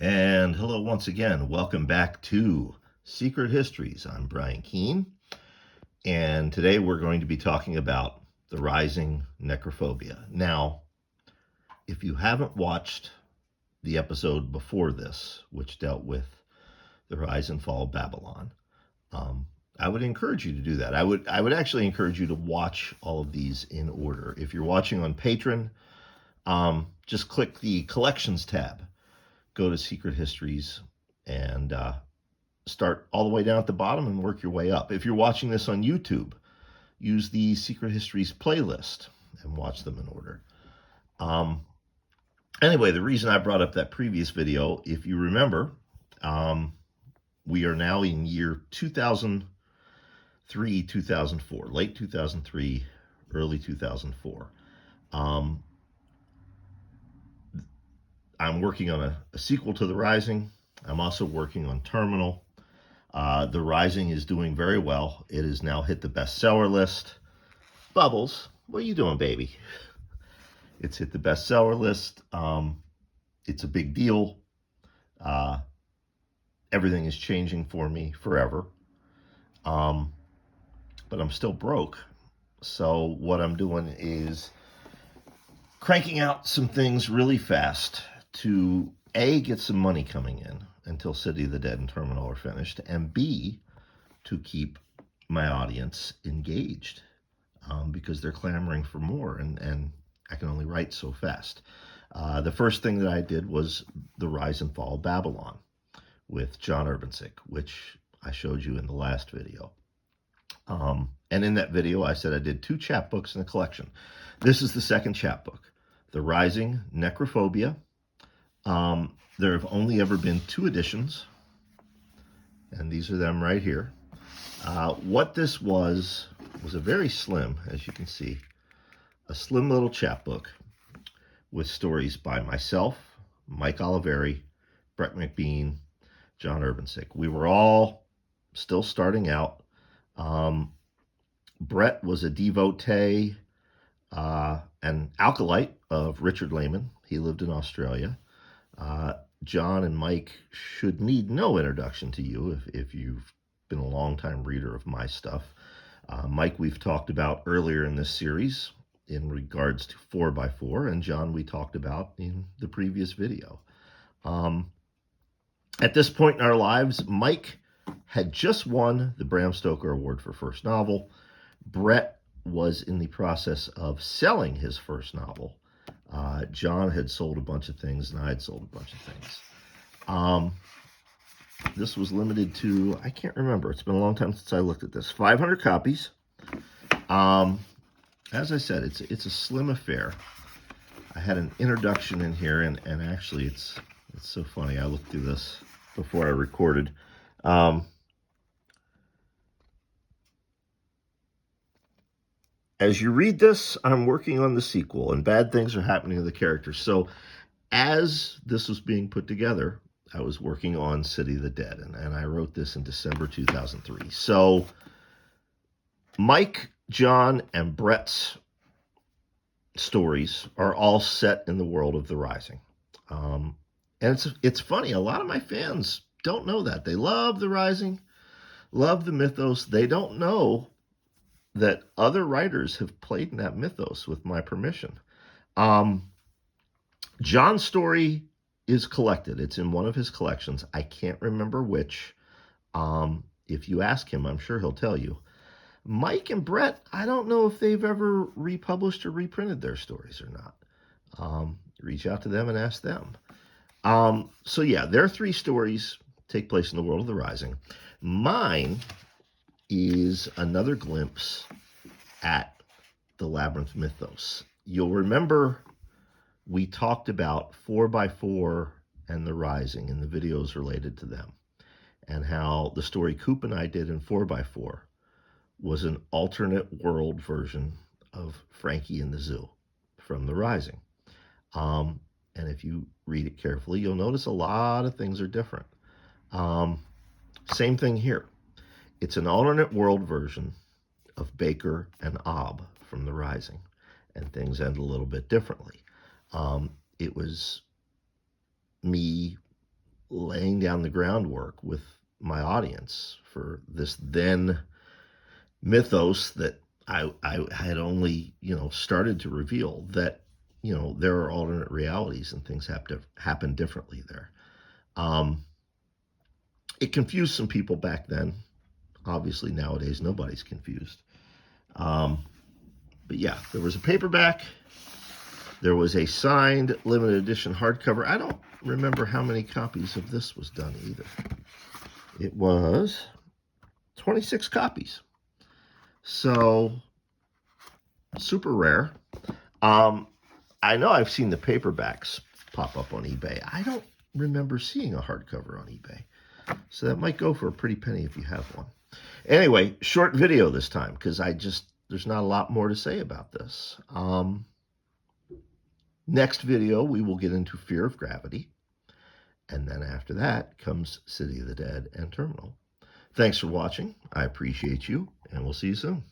And hello once again. Welcome back to Secret Histories. I'm Brian Keene, and today we're going to be talking about the rising necrophobia. Now, if you haven't watched the episode before this, which dealt with the rise and fall of Babylon, I would encourage you to do that. I would actually encourage you to watch all of these in order. If you're watching on Patreon, just click the Collections tab, go to Secret Histories, and start all the way down at the bottom and work your way up. If you're watching this on YouTube, use the Secret Histories playlist and watch them in order. Anyway, the reason I brought up that previous video, if you remember, we are now in year 2003, 2004, late 2003, early 2004. I'm working on a sequel to The Rising. I'm also working on Terminal. The Rising is doing very well. It has now hit the bestseller list. Bubbles, what are you doing, baby? It's hit the bestseller list. It's a big deal. Everything is changing for me forever. But I'm still broke. So what I'm doing is cranking out some things really fast to A, get some money coming in until City of the Dead and Terminal are finished, and B, to keep my audience engaged, because they're clamoring for more, and I can only write so fast. The first thing that I did was The Rise and Fall of Babylon with John Urbancic, which I showed you in the last video. And in that video, I said I did 2 chapbooks in a collection. This is the second chapbook, The Rising Necrophobia. There have only ever been 2 editions, and these are them right here. What this was a very slim, as you can see, a slim little chapbook with stories by myself, Mike Oliveri, Brett McBean, John Urbancic. We were all still starting out. Brett was a devotee, an acolyte of Richard Lehman. He lived in Australia. John and Mike should need no introduction to you if you've been a long-time reader of my stuff. Mike we've talked about earlier in this series in regards to 4x4, and John we talked about in the previous video. At this point in our lives, Mike had just won the Bram Stoker Award for first novel. Brett was in the process of selling his first novel. John had sold a bunch of things, and I had sold a bunch of things. This was limited to, I can't remember. It's been a long time since I looked at this. 500 copies. As I said, it's a slim affair. I had an introduction in here, and actually it's so funny. I looked through this before I recorded. As you read this, I'm working on the sequel, and bad things are happening to the characters. So as this was being put together, I was working on City of the Dead, and I wrote this in December 2003. So Mike, John, and Brett's stories are all set in the world of The Rising. And it's funny, a lot of my fans don't know that. They love The Rising, love the mythos. They don't know that other writers have played in that mythos with my permission. John's story is collected. It's in one of his collections. I can't remember which. If you ask him, I'm sure he'll tell you. Mike and Brett, I don't know if they've ever republished or reprinted their stories or not. Reach out to them and ask them. So yeah, their 3 stories take place in the world of The Rising. Mine is another glimpse at the Labyrinth mythos. You'll remember we talked about 4x4 and The Rising in the videos related to them, and how the story Coop and I did in 4x4 was an alternate world version of Frankie in the Zoo from The Rising. And if you read it carefully, you'll notice a lot of things are different. Same thing here. It's an alternate world version of Baker and Ob from The Rising, and things end a little bit differently. It was me laying down the groundwork with my audience for this then mythos that I had only, started to reveal, that, there are alternate realities and things have to happen differently there. It confused some people back then. Obviously, nowadays, nobody's confused. But yeah, there was a paperback. There was a signed limited edition hardcover. I don't remember how many copies of this was done either. It was 26 copies. So, super rare. I know I've seen the paperbacks pop up on eBay. I don't remember seeing a hardcover on eBay. So that might go for a pretty penny if you have one. Anyway, short video this time because there's not a lot more to say about this. Next video, we will get into Fear of Gravity. And then after that comes City of the Dead and Terminal. Thanks for watching. I appreciate you, and we'll see you soon.